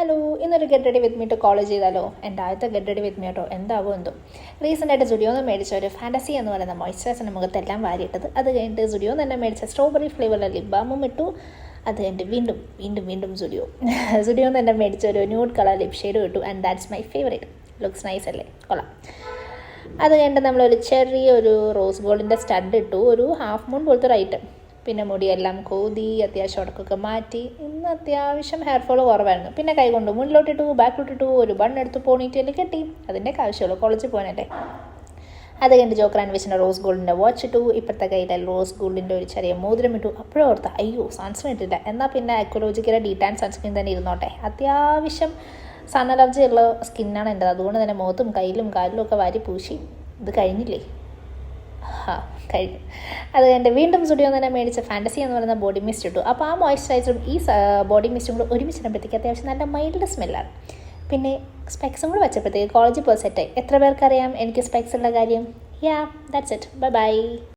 Hello, ഇന്നൊരു get ready with me to college ചെയ്താലോ? എൻ്റെ ആദ്യത്തെ ഗെറ്റ് റെഡി വിത്ത് മീ കേട്ടോ, എന്താവോ എന്തോ. റീസെൻ്റായിട്ട് സുഡിയോന്ന് മേടിച്ച ഒരു ഫാൻറ്റസി എന്ന് പറയുന്ന മോയ്സ്ചറൈസറിൻ്റെ മുഖത്തെല്ലാം വാരിയിട്ടത്. അത് കഴിഞ്ഞിട്ട് സുഡിയോ തന്നെ മേടിച്ച സ്ട്രോബെറി ഫ്ലേവറിലെ ലിപ് ബാമും ഇട്ടു. അത് കഴിഞ്ഞിട്ട് വീണ്ടും വീണ്ടും വീണ്ടും സുഡിയോ തന്നെ മേടിച്ച ഒരു ന്യൂഡ് കളർ ലിപ് ഷെയ്ഡും ഇട്ടു. And that's my favourite. Looks nice അല്ലേ? കൊള്ളാം. അത് കഴിഞ്ഞിട്ട് നമ്മളൊരു ചെറിയൊരു റോസ് ഗോൾഡിൻ്റെ സ്റ്റഡ് ഇട്ടു, ഒരു ഹാഫ് മൂൺ പോലത്തെ ഒരു ഐറ്റം. പിന്നെ മുടിയെല്ലാം കോതി അത്യാവശ്യം ഉടക്കൊക്കെ മാറ്റി. ഇന്ന് അത്യാവശ്യം ഹെയർ ഫോൾ കുറവായിരുന്നു. പിന്നെ കൈ കൊണ്ട് മുന്നിലോട്ടിട്ടു, ബാക്കിലോട്ടിട്ടു, ഒരു ബണ്ണെടുത്ത് പോണീറ്റെല്ലാം കെട്ടി. അതിൻ്റെയൊക്കെ ആവശ്യമുള്ളൂ, കോളേജിൽ പോകാനല്ലേ. അത് കഴിഞ്ഞിട്ട് ജോക്കർ ആൻഡ് വിച്ചിൻ്റെ റോസ് ഗോൾഡിൻ്റെ വാച്ച് ഇട്ടു. ഇപ്പോഴത്തെ കയ്യിലെ റോസ് ഗോൾഡിൻ്റെ ഒരു ചെറിയ മോതിരം ഇട്ടു. അപ്പോഴും ഓർത്ത അയ്യോ സൺസ്ക്രീൻ ഇട്ടില്ല, എന്നാൽ പിന്നെ അക്വലോജിക്കലെ ഡീറ്റാൻ സൺസ്ക്രീൻ തന്നെ ഇരുന്നോട്ടെ. അത്യാവശ്യം സൺ അലർജി ഉള്ള സ്കിന്നാണ് എൻ്റെത്. അതുകൊണ്ട് തന്നെ മുഖത്തും കയ്യിലും കാലിലും ഒക്കെ വാരി പൂശി. ഇത് കഴിഞ്ഞില്ലേ? കഴിഞ്ഞു. അത് കഴിഞ്ഞ് വീണ്ടും സ്റ്റുഡിയോ തന്നെ മേടിച്ച ഫാൻറ്റസി എന്ന് പറയുന്ന ബോഡി മിസ്റ്റ് ഇട്ടു. അപ്പോൾ ആ മോയ്സ്ചറൈസറും ഈ ബോഡി മിസ്റ്റും കൂടെ ഒരുമിച്ചിടുമ്പോഴത്തേക്ക് അത്യാവശ്യം നല്ല മൈൽഡ് സ്മെല്ലാണ്. പിന്നെ സ്പെക്സും കൂടെ വെച്ചപ്പോഴത്തേക്ക് കോളേജിൽ പോയി സെറ്റായി. എത്ര പേർക്കറിയാം എനിക്ക് സ്പെക്സ് ഉള്ള കാര്യം? യാ, ദാറ്റ്സ് ഇറ്റ്. Bye bye.